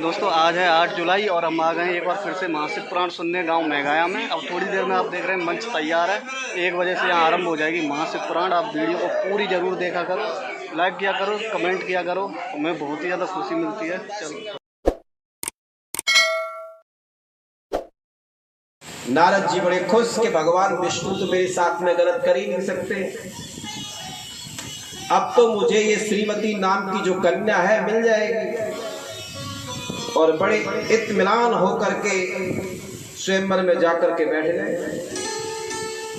दोस्तों आज है 8 जुलाई और हम आ गए एक बार फिर से महाशिव पुराण सुनने गांव मेघाया में। अब थोड़ी देर में आप देख रहे हैं मंच तैयार है। 1 बजे से यहाँ आरंभ हो जाएगी महाशिव पुराण। आप वीडियो को पूरी ज़रूर देखा करो, लाइक किया करो, कमेंट किया करो, हमें बहुत ही ज़्यादा खुशी मिलती है। चलो। नारद जी बड़े खुश कि भगवान विष्णु तो मेरे साथ में गलत कर ही नहीं सकते। अब तो मुझे ये श्रीमती नाम की जो कन्या है मिल जाएगी। और बड़े इत्मीनान होकर के स्वयंवर में जाकर के बैठ गए।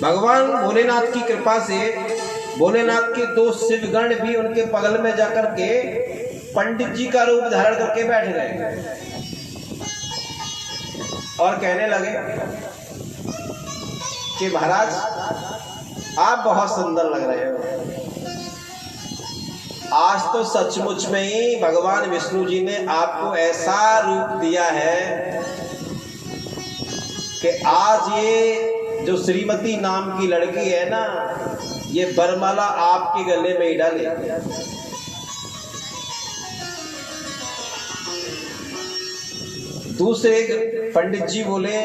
भगवान भोलेनाथ की कृपा से भोलेनाथ के 2 शिवगण भी उनके बगल में जाकर के पंडित जी का रूप धारण करके बैठ गए और कहने लगे कि महाराज आप बहुत सुंदर लग रहे हो। आज तो सचमुच में ही भगवान विष्णु जी ने आपको ऐसा रूप दिया है कि आज ये जो श्रीमती नाम की लड़की है ना, ये बरमाला आपके गले में ही डाले। दूसरे पंडित जी बोले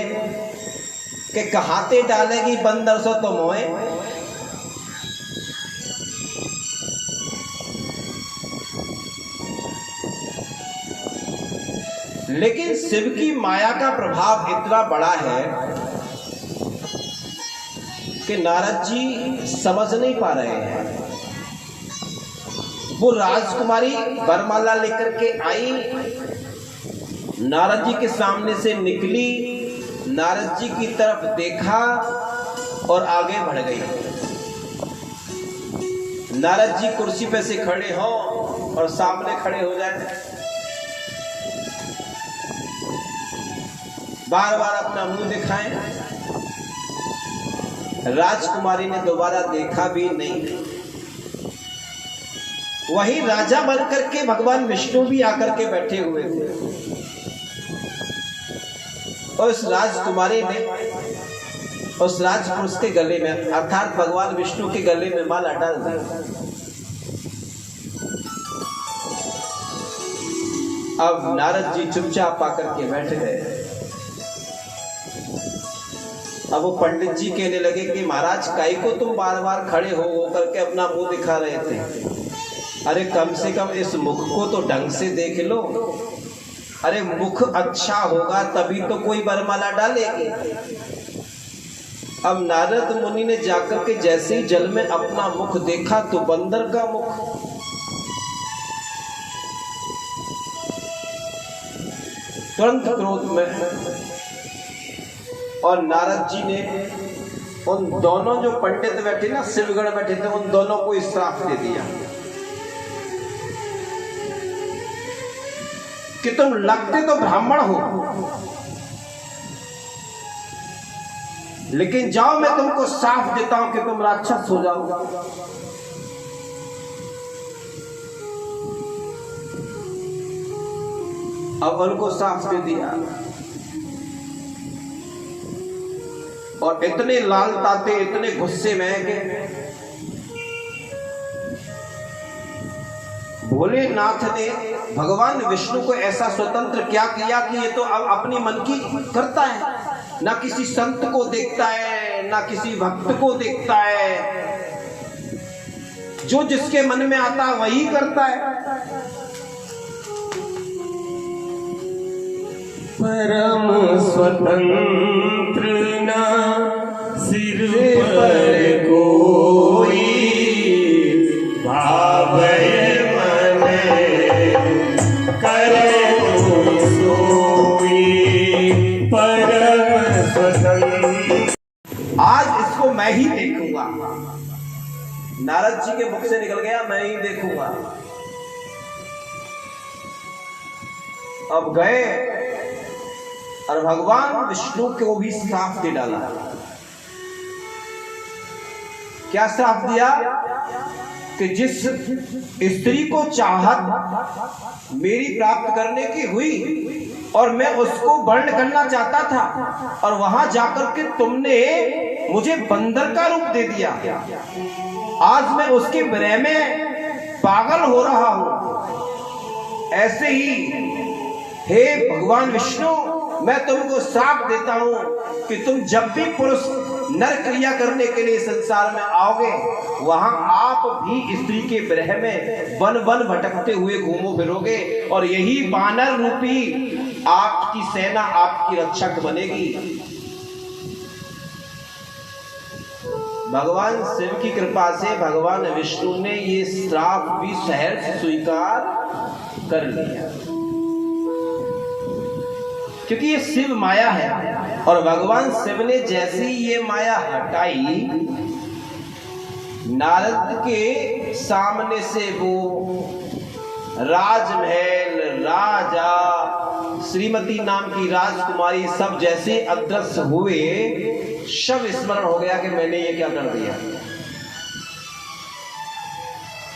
कि कहाते डालेगी बंदर सो तो मोए। लेकिन शिव की माया का प्रभाव इतना बड़ा है कि नारद जी समझ नहीं पा रहे हैं। वो राजकुमारी वरमाला लेकर के आई, नारद जी के सामने से निकली, नारद जी की तरफ देखा और आगे बढ़ गई। नारद जी कुर्सी पे से खड़े हो और सामने खड़े हो जाए, बार बार अपना मुंह दिखाएं। राजकुमारी ने दोबारा देखा भी नहीं। वही राजा बनकर के भगवान विष्णु भी आकर के बैठे हुए थे और उस राजकुमारी ने उस राजपुरुष के गले में अर्थात भगवान विष्णु के गले में माला डाल दी। अब नारद जी चुपचाप आकर के बैठ गए। अब वो पंडित जी कहने लगे कि महाराज काई को तुम बार बार खड़े हो करके अपना मुंह दिखा रहे थे। अरे कम से कम इस मुख को तो ढंग से देख लो। अरे मुख अच्छा होगा तभी तो कोई वरमाला डालेगी। अब नारद मुनि ने जाकर के जैसे ही जल में अपना मुख देखा तो बंदर का मुख। तुरंत क्रोध में और नारद जी ने उन दोनों जो पंडित बैठे ना, शिवगण बैठे थे, उन दोनों को श्राप दे दिया कि तुम लगते तो ब्राह्मण हो, लेकिन जाओ मैं तुमको श्राप देता हूं कि तुम राक्षस हो जाओ। अब उनको श्राप दे दिया और इतने लाल ताते, इतने गुस्से में कि भोलेनाथ ने भगवान विष्णु को ऐसा स्वतंत्र क्या किया कि ये तो अब अपनी मन की करता है, ना किसी संत को देखता है, ना किसी भक्त को देखता है। जो जिसके मन में आता है वही करता है। परम स्वतंत्र ना सिर पर कोई, भावै मन करे सोई। परम स्वतंत्र। आज इसको मैं ही देखूंगा। नारद जी के मुख से निकल गया, मैं ही देखूंगा। अब गए और भगवान विष्णु को भी श्राप दे डाला। क्या श्राप दिया कि जिस स्त्री को चाहत मेरी प्राप्त करने की हुई और मैं उसको वर्ण करना चाहता था और वहां जाकर के तुमने मुझे बंदर का रूप दे दिया। आज मैं उसके विरह में पागल हो रहा हूं। ऐसे ही हे भगवान विष्णु, मैं तुमको श्राप देता हूं कि तुम जब भी पुरुष नर क्रिया करने के लिए संसार में आओगे, वहां आप भी स्त्री के विरह में वन वन भटकते हुए घूमो फिरोगे, और यही वानर रूपी आपकी सेना आपकी रक्षक बनेगी। भगवान शिव की कृपा से भगवान विष्णु ने ये श्राप भी सहर्ष स्वीकार कर लिया, क्योंकि ये शिव माया है। और भगवान शिव ने जैसी ये माया हटाई, नारद के सामने से वो राजमहल, राजा, श्रीमती नाम की राजकुमारी सब जैसे अदृश्य हुए, सब स्मरण हो गया कि मैंने ये क्या कर दिया।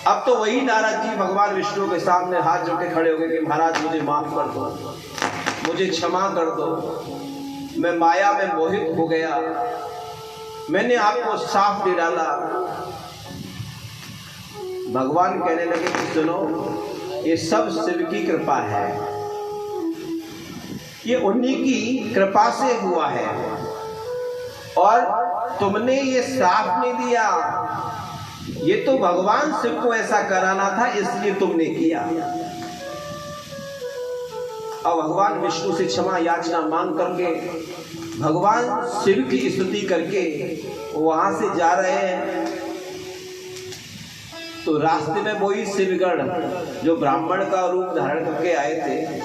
अब तो वही नारद जी भगवान विष्णु के सामने हाथ जोड़ के खड़े हो गए कि महाराज मुझे माफ कर दो, मुझे क्षमा कर दो, मैं माया में मोहित हो गया, मैंने आपको साफ दे डाला। भगवान कहने लगे कि सुनो, ये सब शिव की कृपा है, ये उन्हीं की कृपा से हुआ है, और तुमने ये श्राप नहीं दिया, ये तो भगवान शिव को ऐसा कराना था, इसलिए तुमने किया। अब भगवान विष्णु से क्षमा याचना मांग करके, भगवान शिव की स्तुति करके वहां से जा रहे हैं, तो रास्ते में वही शिवगण जो ब्राह्मण का रूप धारण करके आए थे,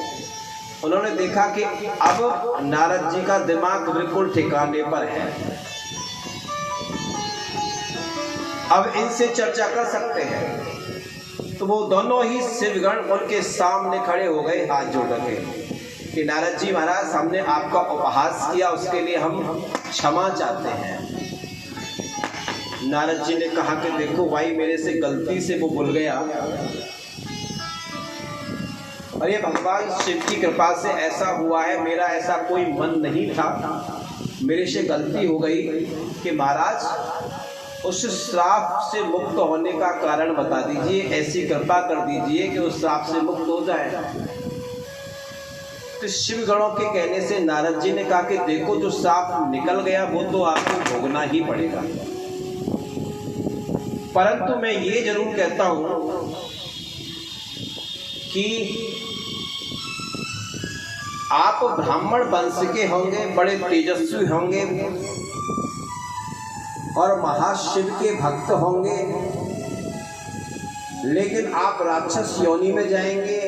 उन्होंने देखा कि अब नारद जी का दिमाग बिल्कुल ठिकाने पर है, अब इनसे चर्चा कर सकते हैं। तो वो दोनों ही शिवगण उनके सामने खड़े हो गए हाथ जोड़ के कि नारद जी महाराज, हमने आपका उपहास किया, उसके लिए हम क्षमा चाहते हैं। नारद जी ने कहा कि देखो भाई, मेरे से गलती से वो भूल गया, और ये भगवान शिव की कृपा से ऐसा हुआ है, मेरा ऐसा कोई मन नहीं था, मेरे से गलती हो गई कि महाराज उस श्राप से मुक्त होने का कारण बता दीजिए, ऐसी कृपा कर दीजिए कि उस श्राप से मुक्त हो जाए। तो शिवगणों के कहने से नारद जी ने कहा कि देखो, जो श्राप निकल गया वो तो आपको भोगना ही पड़ेगा, परंतु मैं ये जरूर कहता हूं कि आप ब्राह्मण वंश के होंगे, बड़े तेजस्वी होंगे और महाशिव के भक्त होंगे, लेकिन आप राक्षस योनि में जाएंगे,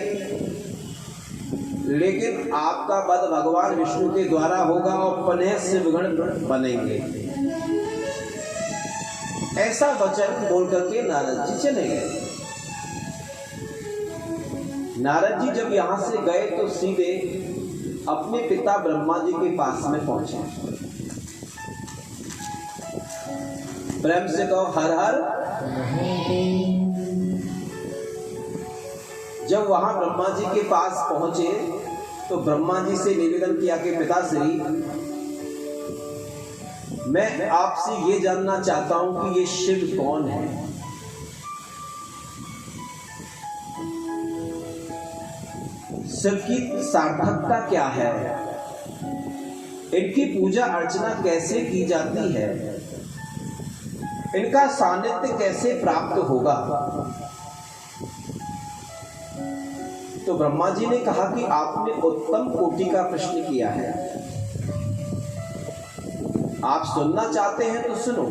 लेकिन आपका वध भगवान विष्णु के द्वारा होगा और पुनः शिवगण बनेंगे। ऐसा वचन बोल करके नारद जी चले गए। नारद जी जब यहां से गए तो सीधे अपने पिता ब्रह्मा जी के पास में पहुंचे। प्रेम से कहो हर हर। जब वहां ब्रह्मा जी के पास पहुंचे तो ब्रह्मा जी से निवेदन किया कि पिताश्री, मैं आपसे ये जानना चाहता हूं कि ये शिव कौन है। शिव की सार्थकता क्या है, इनकी पूजा अर्चना कैसे की जाती है, इनका सानिध्य कैसे प्राप्त होगा। तो ब्रह्मा जी ने कहा कि आपने उत्तम कोटि का प्रश्न किया है, आप सुनना चाहते हैं तो सुनो।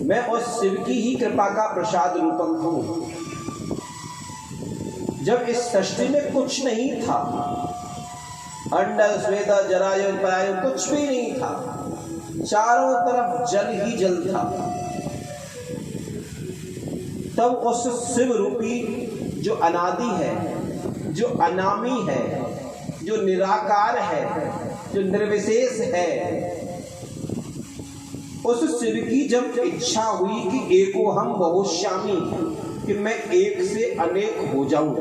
मैं उस शिव की ही कृपा का प्रसाद रूपक हूं। जब इस सृष्टि में कुछ नहीं था, अंडा श्वेता जरायु परायु कुछ भी नहीं था, चारों तरफ जल ही जल था, तब उस शिव रूपी जो अनादि है, जो अनामी है, जो निराकार है, जो निर्विशेष है, उस शिव की जब इच्छा हुई कि एको हम बहुश्यामी, कि मैं एक से अनेक हो जाऊं,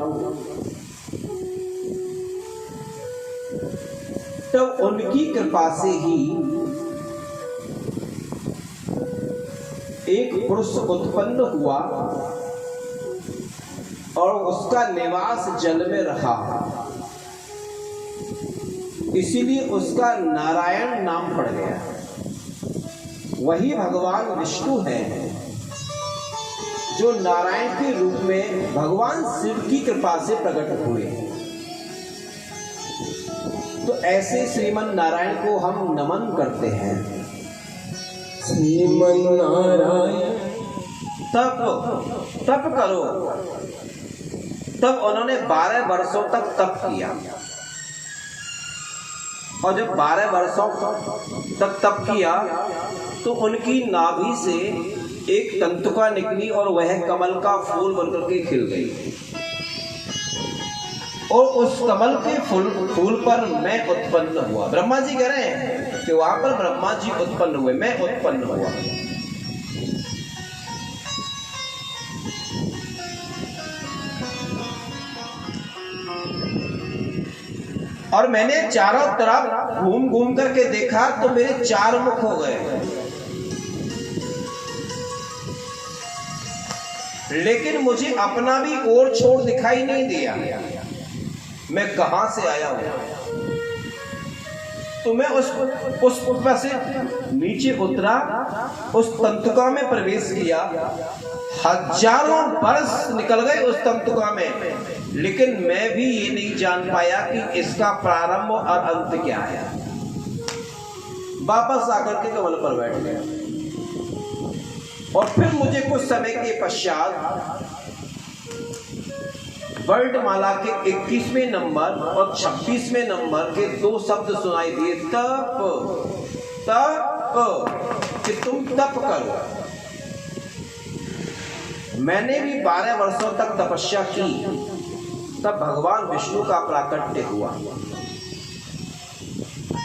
तो उनकी कृपा से ही एक पुरुष उत्पन्न हुआ और उसका निवास जल में रहा। इसीलिए उसका नारायण नाम पड़ गया। वही भगवान विष्णु है जो नारायण के रूप में भगवान शिव की कृपा से प्रकट हुए। तो ऐसे श्रीमन नारायण को हम नमन करते हैं। श्रीमन नारायण तप करो। तब उन्होंने 12 वर्षों तक तप किया, और जब 12 वर्षों तक तप किया तो उनकी नाभि से एक तंतुका निकली और वह कमल का फूल बनकर के खिल गई, और उस कमल के फूल पर मैं उत्पन्न हुआ। ब्रह्मा जी कह रहे हैं कि वहां पर ब्रह्मा जी उत्पन्न हुए, मैं उत्पन्न हुआ। और मैंने चारों तरफ घूम घूम करके देखा तो मेरे 4 मुख हो गए, लेकिन मुझे अपना भी और छोर दिखाई नहीं दिया। मैं कहां से आया हूं? तो मैं उस पुष्प से नीचे उतरा, उस तंतुका में प्रवेश किया। हजारों वर्ष निकल गए उस तंतुका में, लेकिन मैं भी ये नहीं जान पाया कि इसका प्रारंभ और अंत क्या है। वापस आकर के कमल पर बैठ गया, और फिर मुझे कुछ समय के पश्चात वर्ल्ड माला के 21वें नंबर और 26वें नंबर के 2 शब्द सुनाई दिए, तप तप, कि तुम तप करो। मैंने भी 12 वर्षों तक तपस्या की, तब भगवान विष्णु का प्राकट्य हुआ।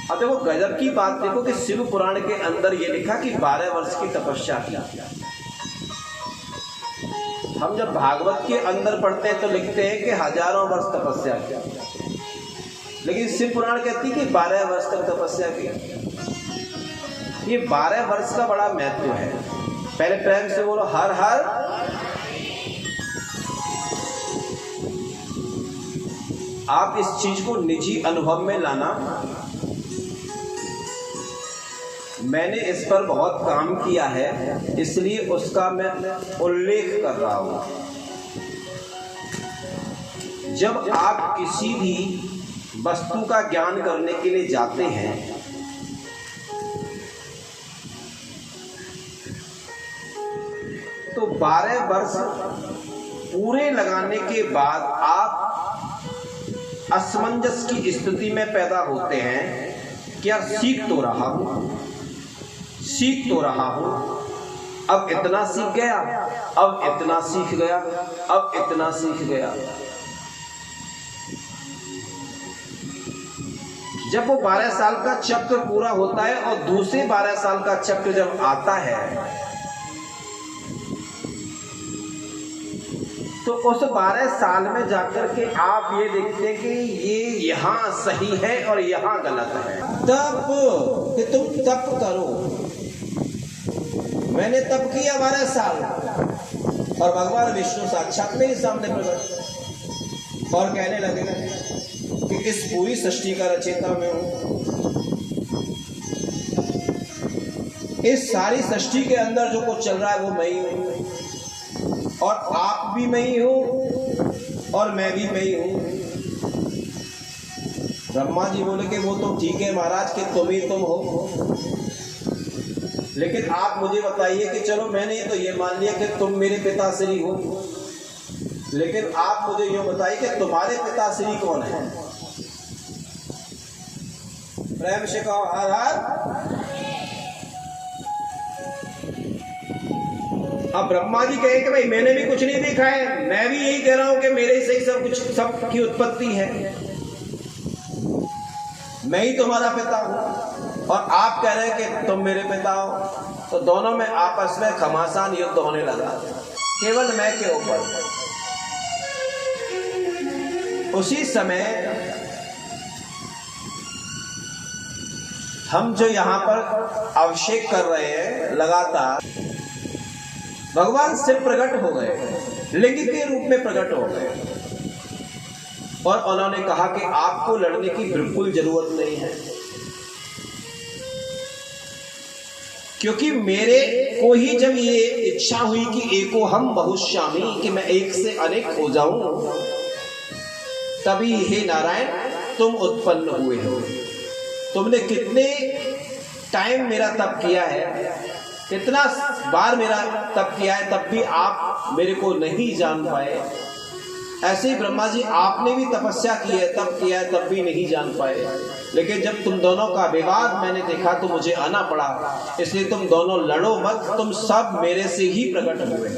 अब देखो गजब की बात, देखो कि शिव पुराण के अंदर ये लिखा कि 12 वर्ष की तपस्या की। हम जब भागवत के अंदर पढ़ते हैं तो लिखते हैं कि हजारों वर्ष तपस्या की, लेकिन शिव पुराण कहती है कि 12 वर्ष तक तपस्या की। ये 12 वर्ष का बड़ा महत्व है। पहले प्रेम से बोलो हर हर। आप इस चीज को निजी अनुभव में लाना। मैंने इस पर बहुत काम किया है, इसलिए उसका मैं उल्लेख कर रहा हूं। जब आप किसी भी वस्तु का ज्ञान करने के लिए जाते हैं तो 12 वर्ष पूरे लगाने के बाद आप असमंजस की स्थिति में पैदा होते हैं। क्या सीख तो रहा हूं, अब इतना सीख गया, अब इतना सीख गया, अब इतना सीख गया। जब वो 12 साल का चक्र पूरा होता है और दूसरे 12 साल का चक्र जब आता है तो उस 12 साल में जाकर के आप ये देखते हैं कि ये यहाँ सही है और यहाँ गलत है। तप, कि तुम तप करो। मैंने तप किया 12 साल, और भगवान विष्णु साक्षात मेरे सामने प्रकट और कहने लगे कि इस पूरी सृष्टि का रचयिता मैं हूं। इस सारी सृष्टि के अंदर जो कुछ चल रहा है वो मैं ही हूं, और आप भी मैं ही हूं, और मैं भी मैं ही हूं। ब्रह्मा जी बोले कि वो तो ठीक है महाराज कि तुम ही तुम हो, लेकिन आप मुझे बताइए कि चलो मैंने तो ये मान लिया कि तुम मेरे पिताश्री हो, लेकिन आप मुझे यूँ बताइए कि तुम्हारे पिताश्री कौन है? प्रेम से कहो हर हर। अब ब्रह्मा जी कहे कि भाई मैंने भी कुछ नहीं देखा है, मैं भी यही कह रहा हूं कि मेरे से ही सब कुछ, सब की उत्पत्ति है, मैं ही तुम्हारा पिता हूं, और आप कह रहे हैं कि तुम मेरे पिता हो। तो दोनों में आपस में घमासान युद्ध होने लगा, केवल मैं के ऊपर। उसी समय हम जो यहां पर अभिषेक कर रहे हैं लगातार, भगवान शिव प्रकट हो गए, लिंग के रूप में प्रकट हो गए। और उन्होंने कहा कि आपको लड़ने की बिल्कुल जरूरत नहीं है, क्योंकि मेरे को ही जब ये इच्छा हुई कि एको हम बहुश्यामी, कि मैं एक से अनेक हो जाऊं, तभी हे नारायण तुम उत्पन्न हुए हो। तुमने कितने टाइम मेरा तप किया है, कितना बार मेरा तप किया है, तब भी आप मेरे को नहीं जान पाए। ऐसे ही ब्रह्मा जी आपने भी तपस्या की है, तप किया है, तब भी नहीं जान पाए। लेकिन जब तुम दोनों का विवाद मैंने देखा तो मुझे आना पड़ा, इसलिए तुम दोनों लड़ो मत, तुम सब मेरे से ही प्रकट हुए।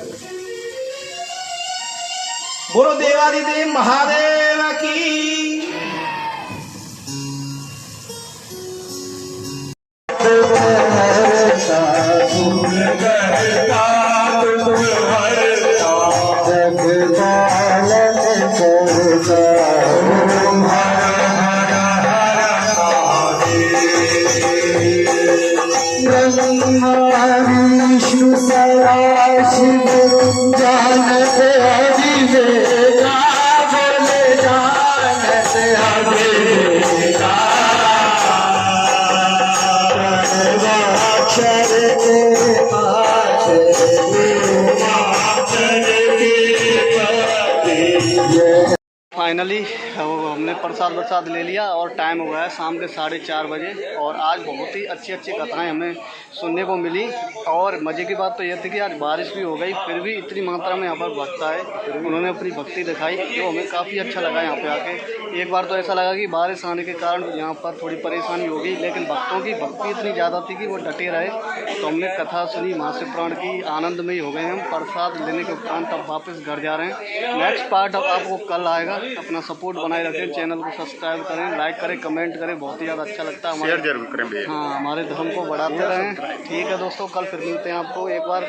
बोलो देवादिदेव महादेव की। विष्णु सदाशिव जानत अधिदेवा, बोले जानत अधिदेवा। प्रणवाक्षर के पास फाइनली हमने प्रसाद ले लिया और टाइम हो गया है शाम के 4:30 बजे। और आज बहुत ही अच्छी अच्छी कथाएं हमें सुनने को मिली। और मज़े की बात तो यह थी कि आज बारिश भी हो गई, फिर भी इतनी मात्रा में यहाँ पर भक्त आए, उन्होंने अपनी भक्ति दिखाई, जो हमें काफ़ी अच्छा लगा यहाँ पे आके। एक बार तो ऐसा लगा कि बारिश आने के कारण यहाँ पर थोड़ी परेशानी होगी, लेकिन भक्तों की भक्ति इतनी ज़्यादा थी कि वो डटे रहे। तो हमने कथा सुनी मासिक पुराण की, आनंद में ही हो गए हम। प्रसाद लेने के उपरांत अब वापस घर जा रहे हैं। नेक्स्ट पार्ट अब आपको कल आएगा। अपना सपोर्ट बनाए रखें, चैनल को सब्सक्राइब करें, लाइक करें, कमेंट करें, बहुत ही ज़्यादा अच्छा लगता है। शेयर जरूर करें भैया। हाँ, हमारे धर्म को बढ़ाते रहें। ठीक है दोस्तों, कल फिर मिलते हैं आपको एक बार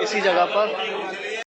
इसी जगह पर।